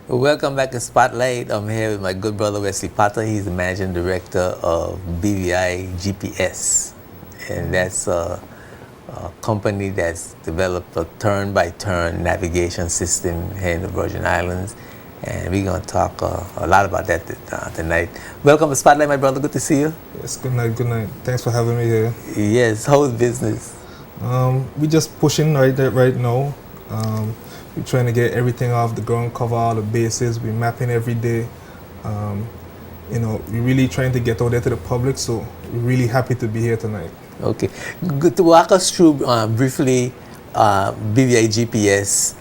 Welcome back to Spotlight. I'm here with my good brother Wesley Potter. He's the managing director of Bvigps, and that's a company that's developed a turn-by-turn navigation system here in the Virgin Islands, and we're going to talk a lot about that tonight. Welcome to Spotlight, my brother. Good to see you. Yes, good night, good night. Thanks for having me here. Yes, how's business? We just pushing right now. We're trying to get everything off the ground, cover all the bases. We're mapping every day. We're really trying to get out there to the public, so we're really happy to be here tonight. Okay. Good to walk us through briefly BVI GPS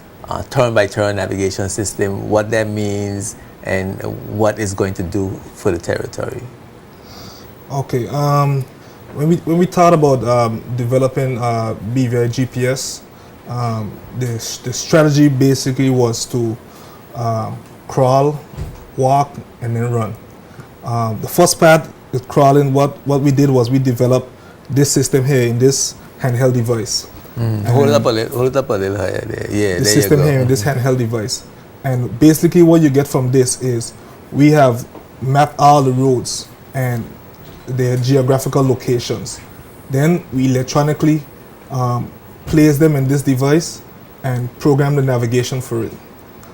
turn-by-turn navigation system, what that means, and what it's going to do for the territory. Okay. When we thought about developing BVI GPS, the strategy basically was to crawl, walk, and then run. The first part with crawling, what we did was we developed this system here in this handheld device. Hold it up a little higher there. Yeah, the there system you go. here in this handheld device. And basically what you get from this is we have mapped all the roads and their geographical locations. Then we electronically place them in this device and program the navigation for it.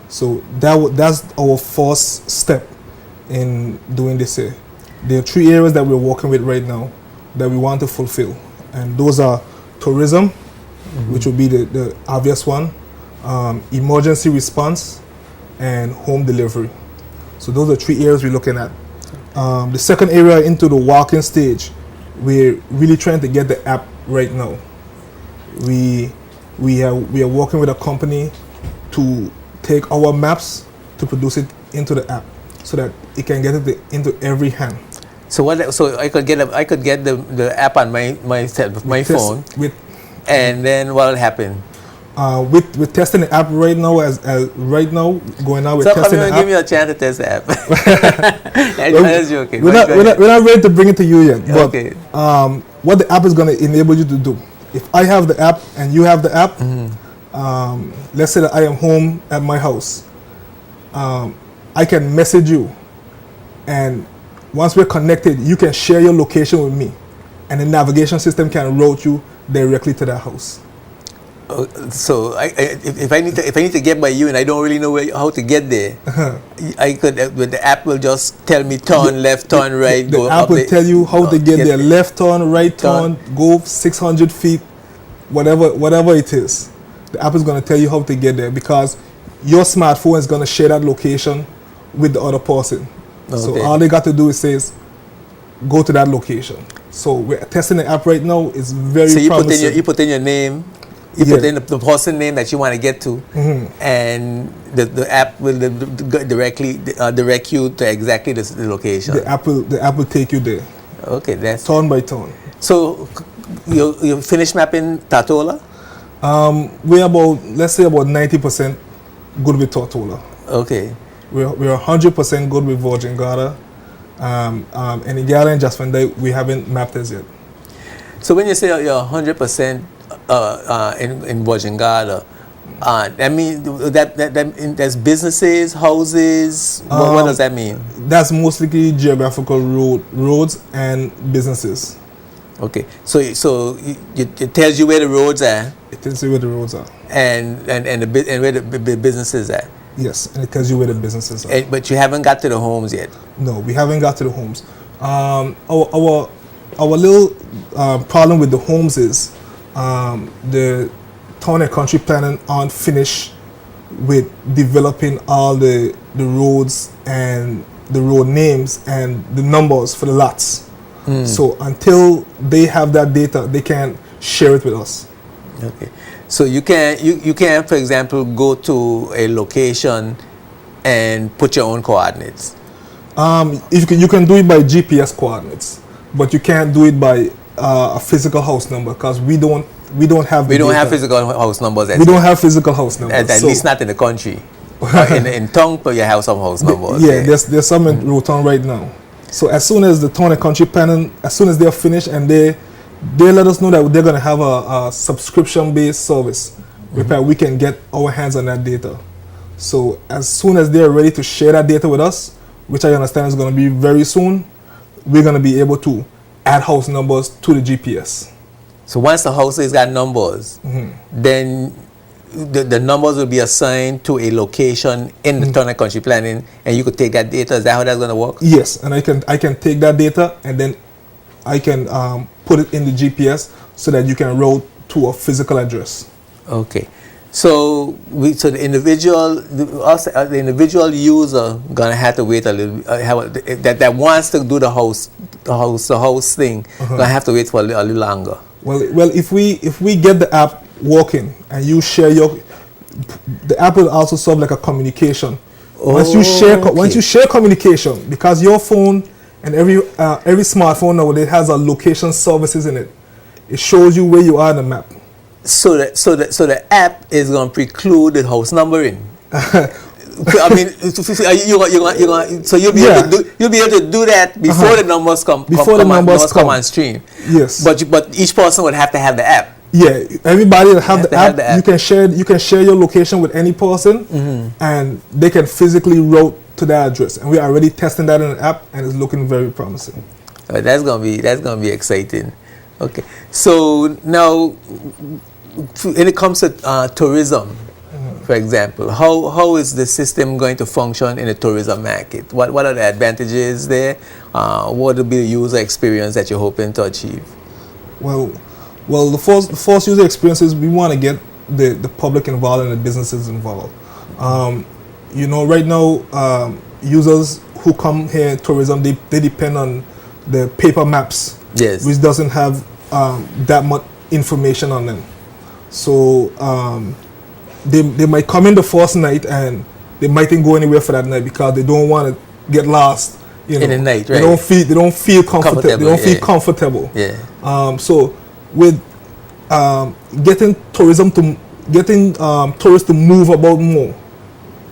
So that's our first step in doing this here. There are 3 areas that we're working with right now that we want to fulfill, and those are tourism, which will be the obvious one, emergency response, and home delivery. So those are 3 areas we're looking at. The second area into the walking stage, we're really trying to get the app right now. We are working with a company to take our maps to produce it into the app so that it can get it into every hand. So I could get the app on my phone, and then what will happen? We're testing the app right now. As right now going on, we're testing the app. Give me a chance to test the app. I'm just joking. We're not ready to bring it to you yet. But Okay. What the app is going to enable you to do. If I have the app and you have the app, let's say that I am home at my house, I can message you, and once we're connected, you can share your location with me, and the navigation system can route you directly to that house. So if I need to get by you and I don't really know how to get there, I could. The app will just tell me turn left, turn right. The app will tell you how to get there. Left turn, right turn, go 600 feet, whatever it is. The app is going to tell you how to get there because your smartphone is going to share that location with the other person. Okay. So all they got to do is says, go to that location. So we're testing the app right now. It's very promising. So you put in your name. You put in the person name that you want to get to, and the app will direct you to exactly the location. The app will take you there. Okay, that's turn by turn. So you finished mapping Tatola? We're let's say about 90% good with Tortola. Okay. We're 100% good with Virgin Gorda. And Igala and Jasmine, we haven't mapped as yet. So when you say you're 100% in Virgin Gorda, that means there's businesses, houses. What does that mean? That's mostly geographical roads and businesses. Okay, so it tells you where the roads are. It tells you where the roads are. And where the businesses are. Yes, and it tells you where the businesses are. But you haven't got to the homes yet. No, we haven't got to the homes. Our little problem with the homes is the town and country planning aren't finished with developing all the roads and the road names and the numbers for the lots. So until they have that data, they can't share it with us. Okay. So you can, for example, go to a location and put your own coordinates. You can do it by GPS coordinates, but you can't do it by a physical house number because we don't have physical house numbers. We don't have physical house numbers. At least not in the country. in Tongue, you have some house numbers. Yeah, there's some in Roton right now. So as soon as the town and country planning, as soon as they're finished and they let us know that they're going to have a subscription-based service where we can get our hands on that data. So as soon as they're ready to share that data with us, which I understand is going to be very soon, we're going to be able to add house numbers to the GPS. So once the houses got numbers, then the numbers will be assigned to a location in the Turner Country Planning, and you could take that data. Is that how that's going to work? Yes, and I can take that data and then I can put it in the GPS so that you can route to a physical address. Okay. So the individual user gonna have to wait a little. That wants to do the host thing gonna have to wait for a little longer. Well, if we get the app working and you share the app will also serve like a communication. Once you share communication, because your phone and every smartphone nowadays has a location services in it. It shows you where you are on the map. So the app is going to preclude the house numbering. I mean, so you'll be able to do that before the numbers come on stream. Yes. But each person would have to have the app. Yeah, everybody will have the app. You can share your location with any person, and they can physically route to that address. And we're already testing that in the app, and it's looking very promising. That's gonna be exciting. Okay, so now when it comes to tourism, for example, how is the system going to function in the tourism market? What are the advantages there? What will be the user experience that you're hoping to achieve? Well, the first user experience is we want to get the public involved and the businesses involved. Right now, users who come here in tourism, they depend on the paper maps. Yes. Which doesn't have that much information on them. So they might come in the first night and they mightn't go anywhere for that night because they don't want to get lost. In the night, right? They don't feel comfortable. They don't feel comfortable. Yeah. So with getting tourists to move about more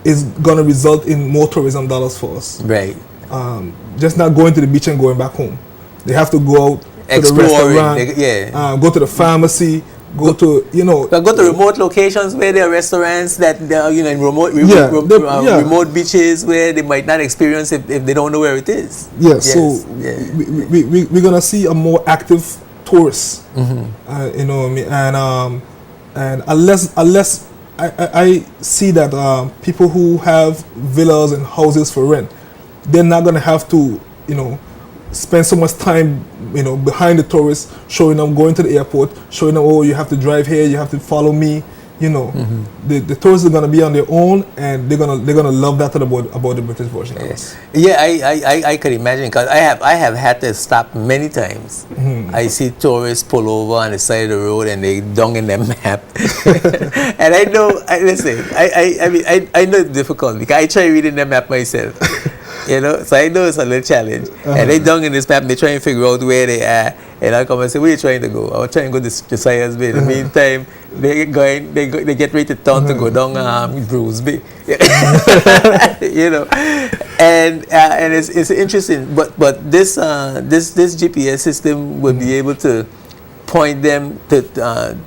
is gonna result in more tourism dollars for us. Right. Just not going to the beach and going back home. They have to go out to the restaurant, go to the pharmacy, go to remote locations where there are restaurants that in remote beaches where they might not experience if they don't know where it is. Yes. So we're gonna see a more active tourist. And unless I see that people who have villas and houses for rent, they're not gonna have to spend so much time behind the tourists, showing them going to the airport, showing them, oh, you have to drive here, you have to follow me. The tourists are gonna be on their own, and they're gonna love that about the British version. Yes. Yeah, I could imagine, because I have had to stop many times. I see tourists pull over on the side of the road and they dung in their map, and I know. I know it's difficult because I try reading the map myself. So I know it's a little challenge. And they dung in this map and they try and figure out where they are. And I come and say, where are you trying to go? I was trying to go to Sires Bay. In the meantime, they get ready to turn to go down Bruce Bay. And it's interesting. But this GPS system will be able to point them to the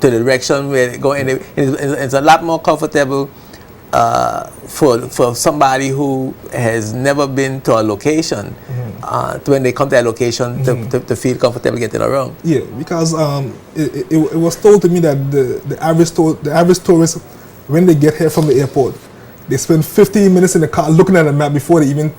direction where they go. And it's a lot more comfortable for somebody who has never been to a location, when they come to a location to feel comfortable getting around. Yeah, because it was told to me that the average tourist, when they get here from the airport, they spend 15 minutes in the car looking at the map before they even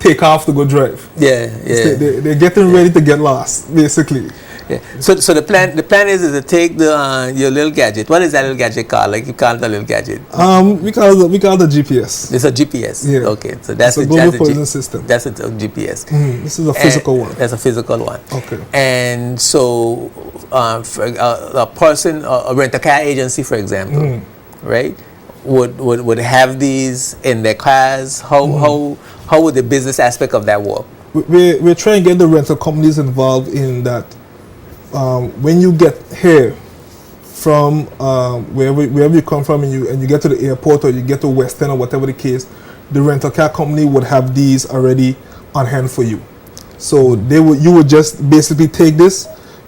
take off to go drive. Yeah. They're getting ready to get lost, basically. Yeah. So the plan is to take your little gadget. What is that little gadget called? Like you call it a little gadget? We call it the GPS. It's a GPS. Yeah. Okay. So that's a global position system. That's a GPS. This is a physical one. That's a physical one. Okay. And so for a person, a rent-a-car agency, for example, right, would have these in their cars. How would the business aspect of that work? We're trying to get the rental companies involved in that. When you get here from wherever you come from and you get to the airport or you get to Western or whatever the case, the rental car company would have these already on hand for you. So you would just basically take this,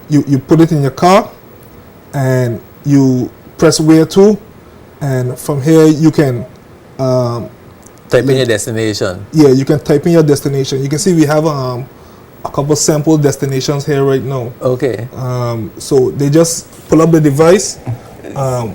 you put it in your car, and you press where to, and from here you can Type in your destination. Yeah, you can type in your destination. You can see we have a couple sample destinations here right now. Okay. So they just pull up the device.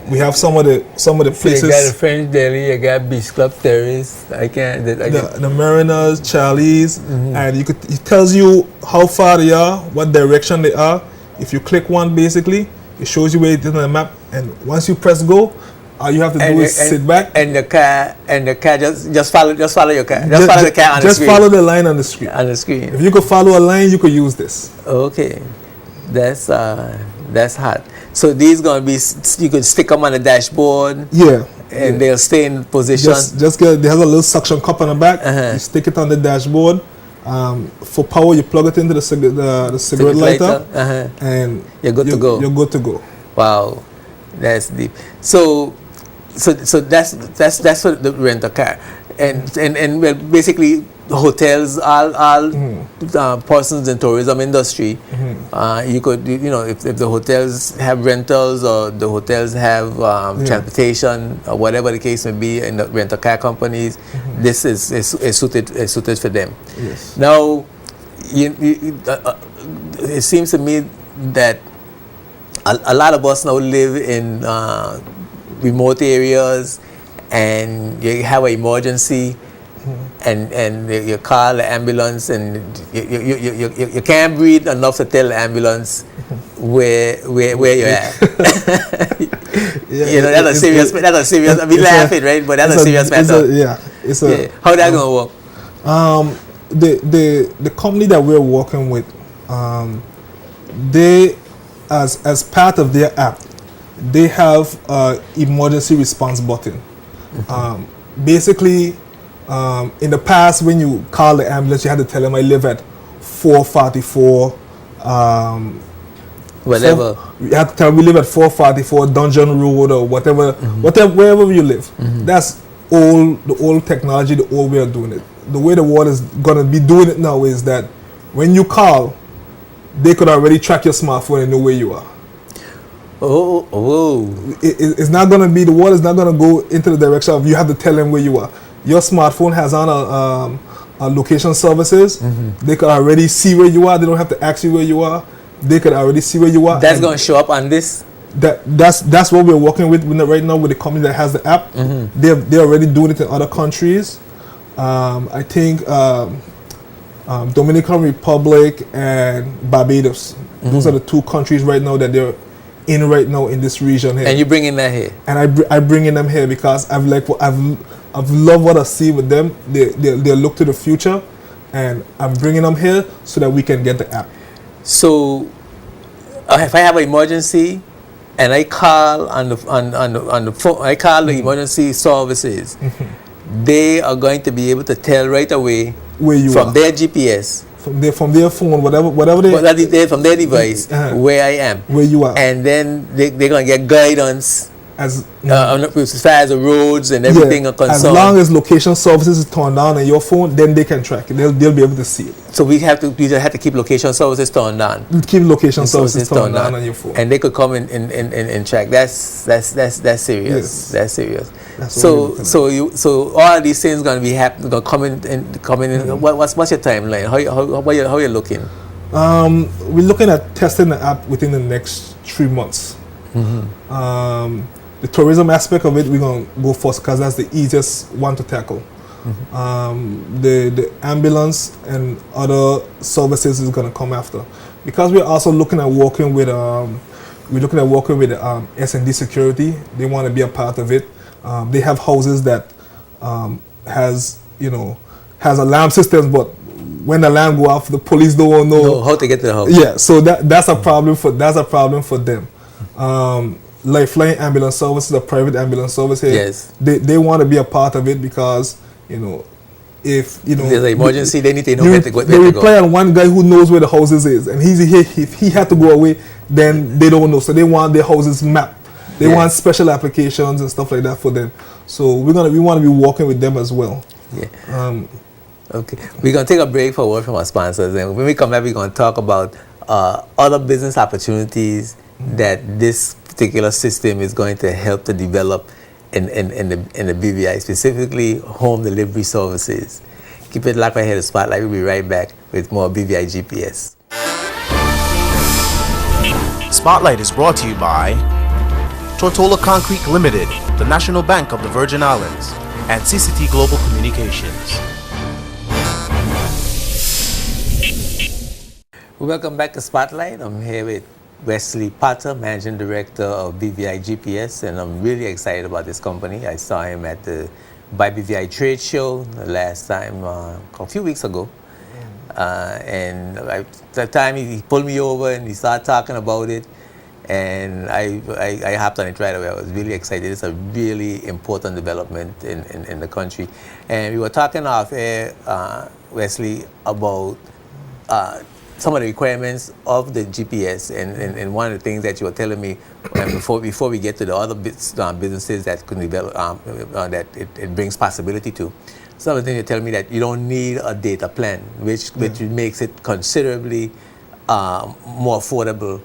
We have some of the So you places. got the French Deli, you got Beach Club Terrace. The Mariners, Charlie's, and it tells you how far they are, what direction they are. If you click one, basically, it shows you where it is on the map. And once you press go, all you have to do is sit back. And the car just follow your car. Just follow the car on the Just screen. follow the line on the screen. On the screen. If you could follow a line, you could use this. Okay, that's hot. So these gonna be, you could stick them on the dashboard. Yeah. And they'll stay in position. Just get. There's a little suction cup on the back. You stick it on the dashboard. For power, you plug it into the cigarette lighter, and you're good to go. You're good to go. Wow, that's deep. So that's for the rent a car, and well, basically hotels, all persons in tourism industry. You could, if the hotels have rentals or the hotels have transportation or whatever the case may be, in the rental car companies, this is suited for them. Yes. Now, it seems to me that a lot of us now live in remote areas, and you have an emergency, and you call the ambulance, and you can't breathe enough to tell the ambulance where you're at. That's a serious. I mean, laughing, right? But that's a serious matter. How that gonna work? The company that we're working with, they, as part of their app, they have emergency response button. Basically, in the past, when you call the ambulance, you had to tell them I live at 444. Whatever. You have to tell them we live at 444 Dungeon Road or whatever, wherever you live. That's the old technology, the old way of doing it. The way the world is gonna be doing it now is that when you call, they could already track your smartphone and know where you are. It's not gonna be, the world is not gonna go into the direction of you have to tell them where you are. Your smartphone has on a location services. They could already see where you are. They don't have to ask you where you are. They could already see where you are. That's gonna show up on this. That's what we're working with right now with the company that has the app. They're already doing it in other countries. I think Dominican Republic and Barbados. Those are the two countries right now that they're in right now in this region here. And you bring in that here. And I bring in them here because I've loved what I see with them. They look to the future, and I'm bringing them here so that we can get the app. So, if I have an emergency, and I call on the phone, I call the emergency services, they are going to be able to tell right away where you from are. their GPS, from their phone, whatever they from their device, where I am, where you are, and then they're gonna get guidance as far as the roads and everything are concerned. As long as location services is turned on on your phone, then they can track it. They'll be able to see it. So we have to keep location services turned on. Keep location services turned on your phone, and they could come and track. That's serious. Yes. That's serious. That's so all of these things gonna be gonna come in. What's your timeline? How you looking? We're looking at testing the app within the next 3 months. The tourism aspect of it, we're going to go first because that's the easiest one to tackle. The ambulance and other services is going to come after. Because we're also looking at working with S&D Security. They want to be a part of it. They have houses that has alarm systems, but when the alarm go off, the police don't know how to get to the house. Yeah, so that's a problem for them. Lifeline ambulance services, a private ambulance service here. Yes. They want to be a part of it because if there's an emergency, they need to know where to go. They rely on one guy who knows where the houses is, and he's here. If he had to go away, then they don't know. So they want their houses mapped. They want special applications and stuff like that for them. So we want to be working with them as well. Yeah. Okay. We're gonna take a break for a word from our sponsors, and when we come back, we're gonna talk about other business opportunities that this particular system is going to help to develop in the BVI, specifically home delivery services. Keep it locked right here, the Spotlight. We'll be right back with more BVI GPS. Spotlight is brought to you by Tortola Concrete Limited, the National Bank of the Virgin Islands, and CCT Global Communications. Welcome back to Spotlight. I'm here with Wesley Potter, Managing Director of BVI GPS, and I'm really excited about this company. I saw him at the BVI trade show the last time, a few weeks ago. And at that time he pulled me over and he started talking about it, and I hopped on it right away. I was really excited. It's a really important development in the country. And we were talking off air, Wesley, about some of the requirements of the GPS, and one of the things that you were telling me before we get to the other businesses that could develop, that it brings possibility to. Some of the things you tell me that you don't need a data plan, which makes it considerably more affordable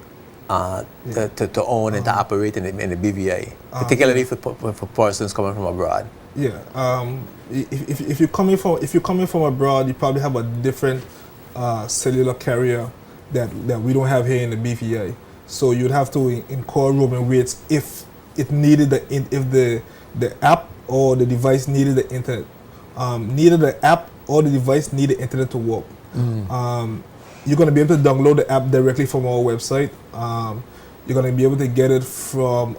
to own and to operate in the BVI, particularly for persons coming from abroad. Yeah. If you're coming from abroad, you probably have a different cellular carrier that we don't have here in the BVI. So you'd have to incur roaming rates if it needed the app or the device needed the internet. Neither the app or the device need the internet to work. You're going to be able to download the app directly from our website. You're going to be able to get it from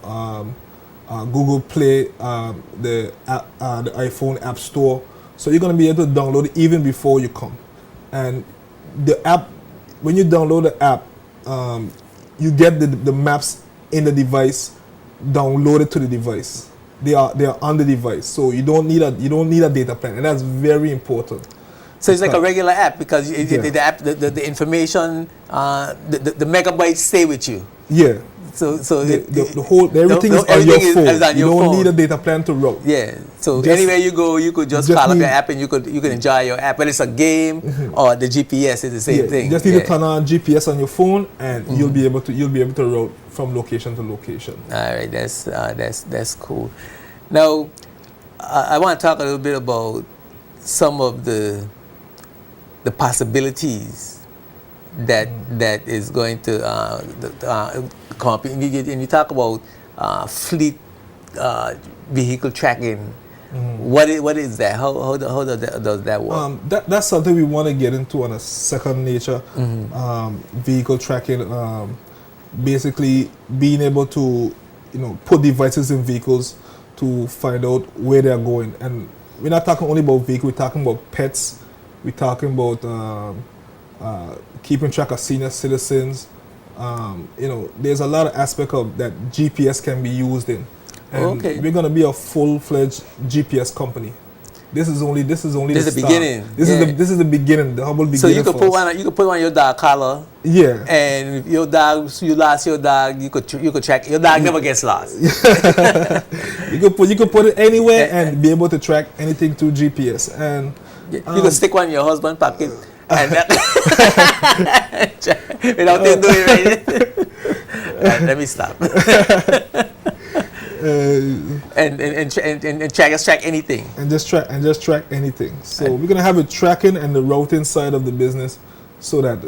Google Play, the iPhone App Store. So you're going to be able to download it even before you come. And the app, when you download the app, you get the maps in the device downloaded to the device. They are on the device, so you don't need a data plan, and that's very important. So it's like a regular app, because the app, the information, the megabytes stay with you. Yeah. So everything is on your phone. You don't need a data plan to route. Yeah. So anywhere you go, you could just call up your app and you could enjoy your app. Whether it's a game or the GPS, is the same thing. You just need to turn on GPS on your phone, and you'll be able to route from location to location. All right, that's cool. Now, I want to talk a little bit about some of the possibilities that is going to come up. And you talk about fleet vehicle tracking. What is that? How does that work? That's something we want to get into on a second nature. Vehicle tracking, basically being able to put devices in vehicles to find out where they're going. And we're not talking only about vehicles, we're talking about pets, we're talking about keeping track of senior citizens. There's a lot of aspects of that GPS can be used in. And we're going to be a full-fledged GPS company. This is only the beginning. This is the beginning, the humble beginning. So you could put one on your dog collar. Yeah. And you lost your dog, you could track. Your dog never gets lost. You could put it anywhere and be able to track anything through GPS. And you could stick one in your husband's pocket and without him doing it. Right, let me stop. And track anything. And just track anything. So we're gonna have a tracking and the routing side of the business, so that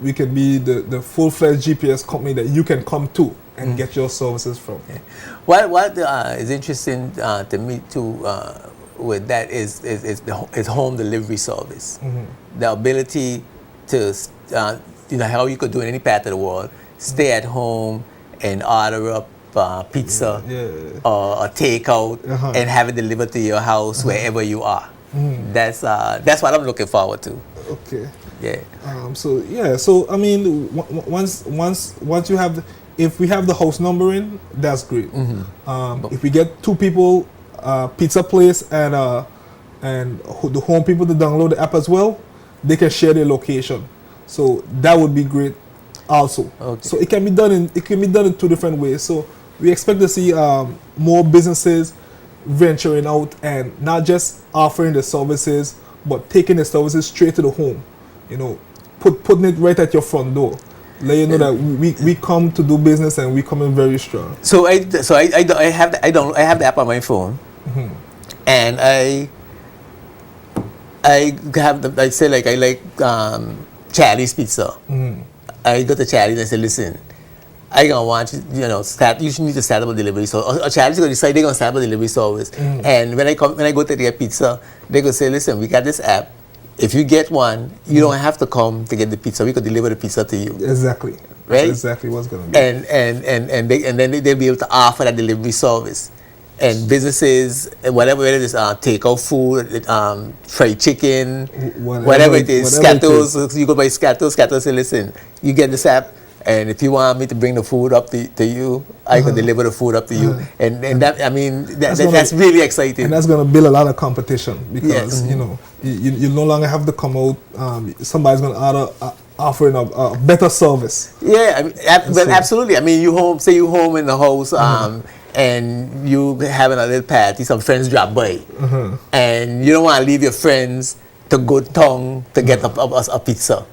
we can be the full-fledged GPS company that you can come to and get your services from. Yeah. What is interesting to me too with that is home delivery service. The ability to how you could do in any part of the world, stay at home and order up pizza or a takeout and have it delivered to your house wherever you are. That's what I'm looking forward to. Okay. Yeah. So I mean, once you have if we have the house number in, that's great. If we get two people, pizza place and the home people to download the app as well, they can share their location. So that would be great also. So it can be done in two different ways. So we expect to see more businesses venturing out and not just offering the services, but taking the services straight to the home. Putting it right at your front door. let you know that we come to do business and we come in very strong. So I have the app on my phone, and I say like I like Charlie's Pizza. I go to Charlie's and I say, listen, I gonna want you, you should need to set up a delivery service. Or Charlie's gonna decide they're gonna set up a delivery service. And when I go to their pizza, they gonna say, listen, we got this app. If you get one, you don't have to come to get the pizza. We could deliver the pizza to you. Exactly. Right? That's exactly what's gonna be. And then they'll be able to offer that delivery service. And businesses, whatever it is, takeout food, fried chicken, whatever it is, Scattles, you go buy Scattles say, listen, you get this app, and if you want me to bring the food up to you, I can deliver the food up to you. And that, I mean, that's really exciting. And that's going to build a lot of competition because, you no longer have to come out, somebody's going to offering a better service. Yeah, I mean, absolutely. I mean, you home in the house, and you having a little party, some friends drop by, and you don't want to leave your friends to go town to get a pizza,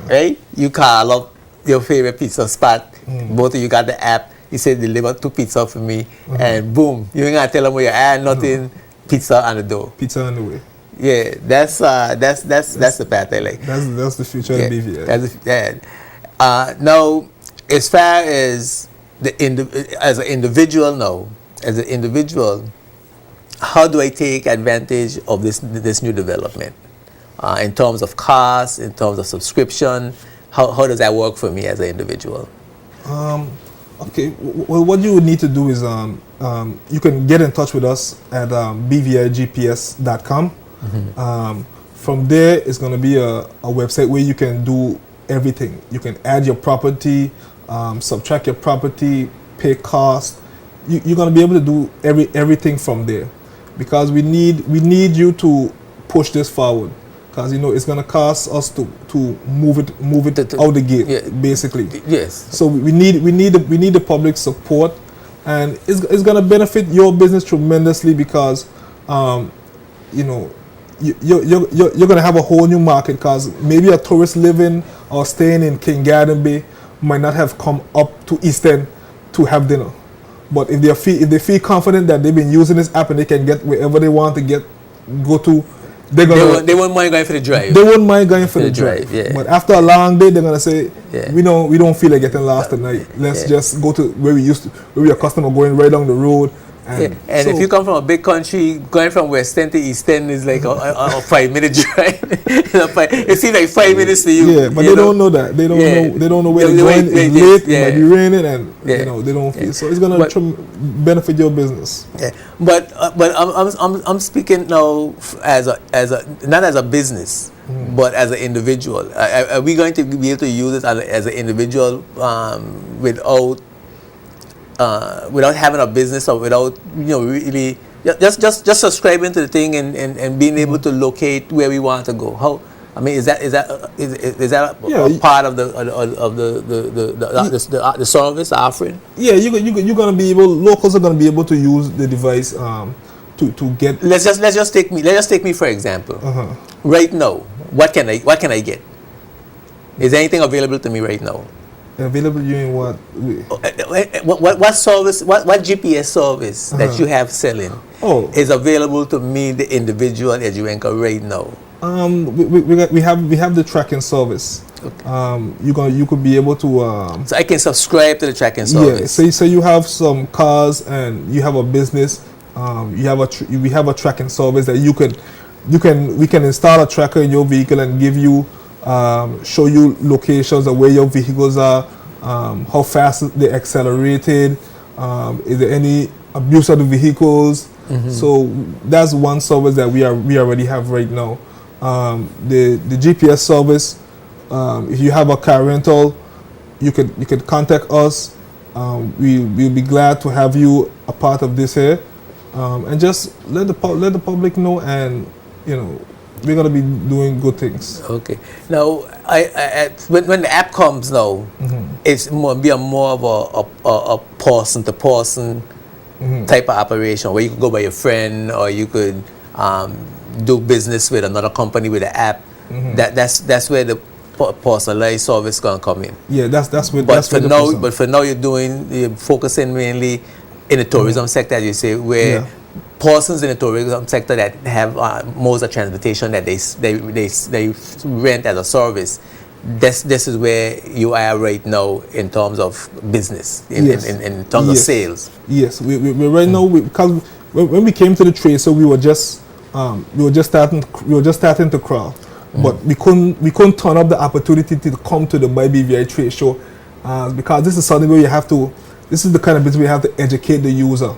right? You call up your favorite pizza spot, both of you got the app, you say deliver 2 pizza for me, and boom, you ain't got to tell them where you're at, nothing, pizza on the door. Pizza on the way. Yeah, that's the path I like. That's the future of BVI. Now, as far as as an individual, how do I take advantage of this new development in terms of cost, in terms of subscription? How does that work for me as an individual? Okay. Well, what you would need to do is you can get in touch with us at bvigps.com. From there, it's going to be a website where you can do everything. You can add your property, subtract your property, pay cost. You're going to be able to do everything from there, because we need you to push this forward, because it's going to cost us to move it out the gate, basically. Yes. So we need the public support, and it's going to benefit your business tremendously, because you're going to have a whole new market, because maybe a tourist living or staying in King Garden Bay might not have come up to East End to have dinner. But if they feel confident that they've been using this app and they can get wherever they want to go to, they won't mind going for the drive. They won't mind going for the drive. Yeah. But after a long day, they're gonna say, we don't feel like getting lost tonight. Let's just go to where we are accustomed to going right down the road. And so, if you come from a big country, going from West End to East End is like a 5-minute drive. It seems like 5 minutes to you. Yeah, but they don't know that. They don't know where they're going. It's late. It might be raining, and they don't feel. So it's gonna benefit your business. Yeah, but I'm speaking now as not as a business, but as an individual. Are we going to be able to use it as an individual without having a business, or without really just subscribing to the thing and being able to locate where we want to go? How, I mean, is that a part of the service offering? Yeah, you're gonna be able. Locals are gonna be able to use the device to get. Let's just take me for example. Right now, what can I get? Is there anything available to me right now? Available you in what? What service? What GPS service that you have selling is available to me, the individual Ejuenka, right now? We have the tracking service. Okay. You could be able to. So I can subscribe to the tracking service. Yeah. So you have some cars and you have a business. We have a tracking service that we can install a tracker in your vehicle and give you. Show you locations of where your vehicles are, how fast they accelerated, is there any abuse of the vehicles. So that's one service that we already have right now. The GPS service, if you have a car rental, you could contact us. We'll be glad to have you a part of this here, and just let the public know, and we're gonna be doing good things. Okay. Now, when the app comes now, it's more of a person-to-person type of operation, where you could go by your friend, or you could do business with another company with the app. That's where the personalized service gonna come in. Yeah, that's where. But That's for where the now, person- but for now, you're focusing mainly in the tourism sector, as you say, where Yeah. persons in the tourism sector that have modes of transportation that they rent as a service. This is where you are right now in terms of business, Yes. in terms of Yes. sales. Yes, we right now because when we came to the trade, so we were just starting to crawl, but we couldn't turn up the opportunity to come to the BVI trade show because this is something where this is the kind of business we have to educate the user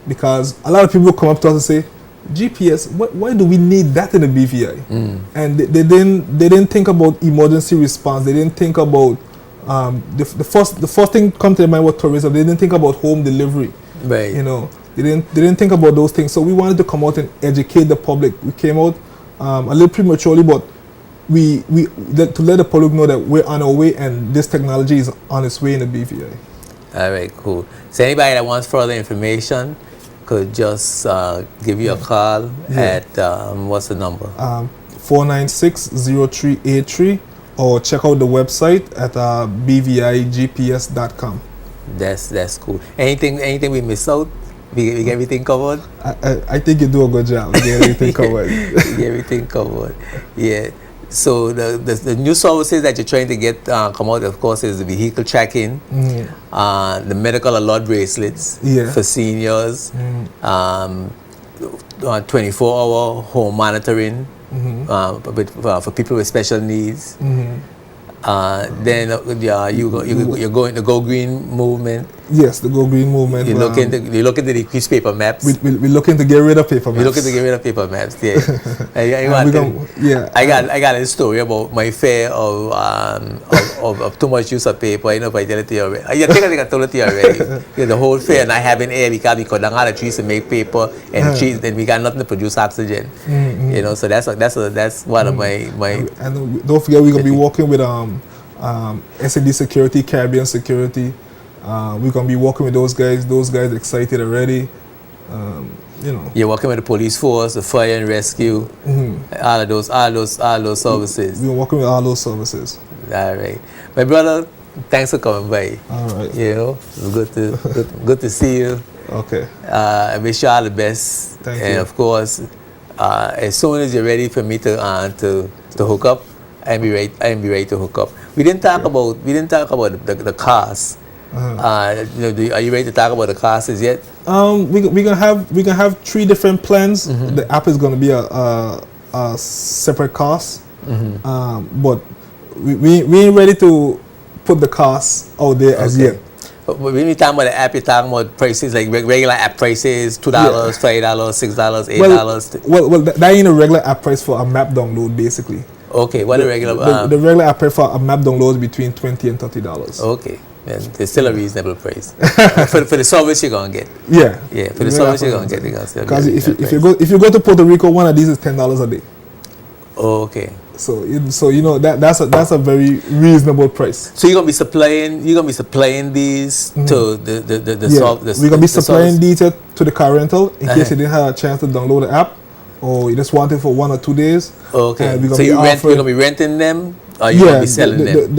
because a lot of people come up to us and say, GPS, why do we need that in the BVI? And they didn't think about emergency response. They didn't think about the first thing come to their mind was tourism. They didn't think about home delivery. Right. You know, they didn't think about those things. So we wanted to come out and educate the public. We came out a little prematurely, but to let the public know that we're on our way and this technology is on its way in the BVI. All right, cool. So anybody that wants further information could just give you a call at what's the number? 496-0383 or check out the website at bvigps.com. That's cool. Anything we miss out? We get everything covered. I think you do a good job. You get everything covered. We get everything covered. Yeah. So the new services that you're trying to get come out, of course, is the vehicle tracking, the medical alert bracelets for seniors, 24-hour home monitoring for people with special needs. Then you're going to Go Green movement. Yes, the Go Green movement. You're looking to decrease paper maps. We're looking to get rid of paper maps. We're looking to get rid of paper maps. Yeah. I got a story about my fear of too much use of paper. I know if I tell it to you already. I think I told it to you already. The whole fear of not having air because we cut down all the trees to make paper and trees, then we got nothing to produce oxygen. You know, so that's one of my. And don't forget we're gonna be working with SAD Security, Caribbean Security. We're gonna be working with those guys. Those guys excited already. You know. You're working with the police force, the fire and rescue, all those services. We're working with all those services. All right, my brother. Thanks for coming by. All right. You know, it's good to see you. Okay. I wish you all the best. Thank you. And of course, as soon as you're ready for me to hook up, I'll be ready to hook up. We didn't talk about the cost. Are you ready to talk about the costs yet? We gonna have 3 different plans. The app is gonna be a separate cost. But we ain't ready to put the costs out there as yet. But when you talking about the app, you're talking about prices like regular app prices, $2, $5, $6, $8. Well, that ain't a regular app price for a map download, basically. Okay, what a regular the regular app price for a map download is between $20 and $30. Okay, and it's still a reasonable price for the service you're gonna get. Yeah, for the service you're gonna get, because if you go to Puerto Rico, one of these is $10 a day. Okay. So you know that's a very reasonable price. So you're gonna be supplying these to the we're gonna be supplying these to the car rental in case you didn't have a chance to download the app or you just want it for 1 or 2 days. Okay. So you're gonna be renting them or you're gonna be selling them?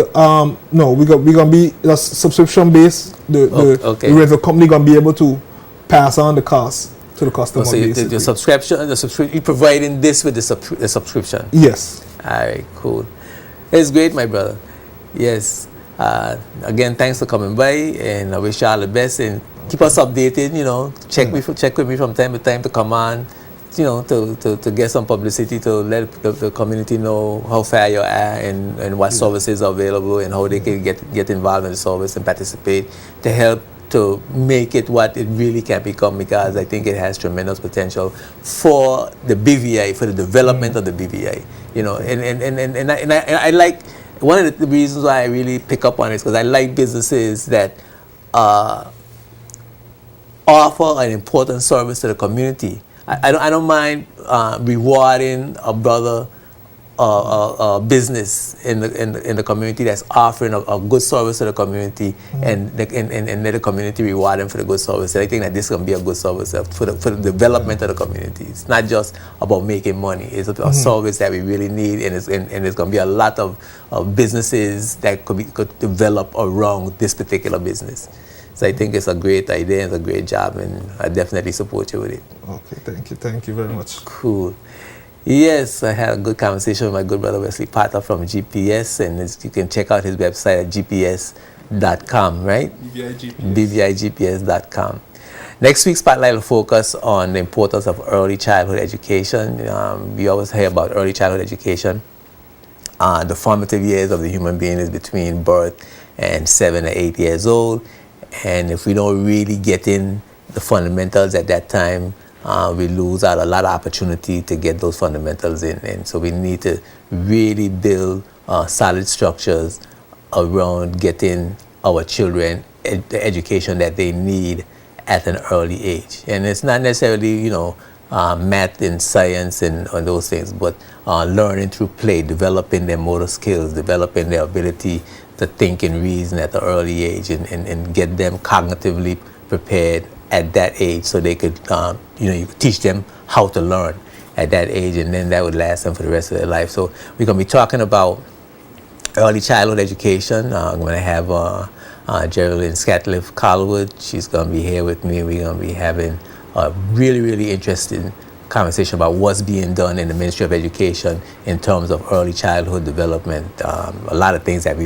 No, we're gonna be subscription based. The rental company gonna be able to pass on the cost to the customer. So the subscription, you're providing this with the subscription. Yes. All right, cool. It's great, my brother. Yes. Again, thanks for coming by, and I wish you all the best. And keep us updated. You know, check with me from time to time to come on. You know, to get some publicity to let the community know how far you are and what services are available and how they can get involved in the service and participate to help to make it what it really can become, because I think it has tremendous potential for the BVI, for the development of the BVI. You know, and I like, one of the reasons why I really pick up on it is because I like businesses that offer an important service to the community. I don't mind rewarding a brother business in the community that's offering a good service to the community, and let the community reward them for the good service. And I think that this can be a good service for the development of the community. It's not just about making money. It's a service that we really need, and there's going to be a lot of businesses that could develop around this particular business. So I think it's a great idea and it's a great job, and I definitely support you with it. Okay, thank you very much. Cool. Yes, I had a good conversation with my good brother Wesley Potter from GPS, and you can check out his website at gps.com, right? bvigps.com. Next week's Spotlight will focus on the importance of early childhood education. We always hear about early childhood education. The formative years of the human being is between birth and 7 or 8 years old. And if we don't really get in the fundamentals at that time, we lose out a lot of opportunity to get those fundamentals in. And so we need to really build solid structures around getting our children the education that they need at an early age. And it's not necessarily, math and science and those things, but learning through play, developing their motor skills, developing their ability to think and reason at the early age, and get them cognitively prepared at that age, so they could, you could teach them how to learn at that age, and then that would last them for the rest of their life. So we're going to be talking about early childhood education. I'm going to have Geraldine Scatliff Colwood. She's going to be here with me. We're going to be having a really, really interesting conversation about what's being done in the Ministry of Education in terms of early childhood development. A lot of things that we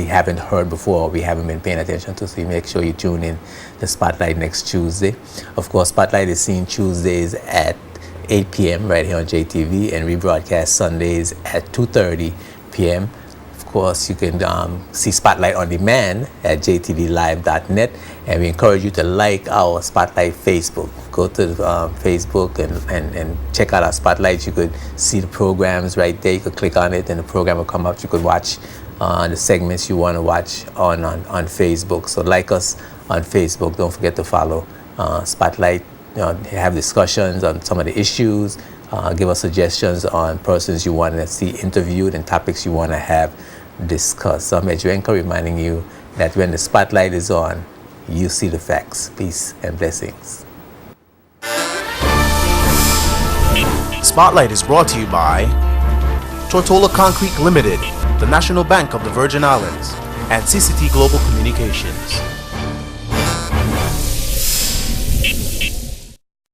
haven't heard before, we haven't been paying attention to, so you make sure you tune in to Spotlight next Tuesday. Of course, Spotlight is seen Tuesdays at 8 p.m. right here on JTV, and rebroadcast Sundays at 2:30 p.m. Of course, you can see Spotlight on demand at jtvlive.net, and we encourage you to like our Spotlight Facebook. Go to Facebook and check out our Spotlight. You could see the programs right there. You could click on it and the program will come up. You could watch the segments you want to watch on Facebook. So like us on Facebook. Don't forget to follow Spotlight. Have discussions on some of the issues. Give us suggestions on persons you want to see interviewed and topics you want to have discussed. So I'm Edrenka reminding you that when the spotlight is on, you see the facts. Peace and blessings. Spotlight is brought to you by Tortola Concrete Limited, the National Bank of the Virgin Islands, and CCT Global Communications.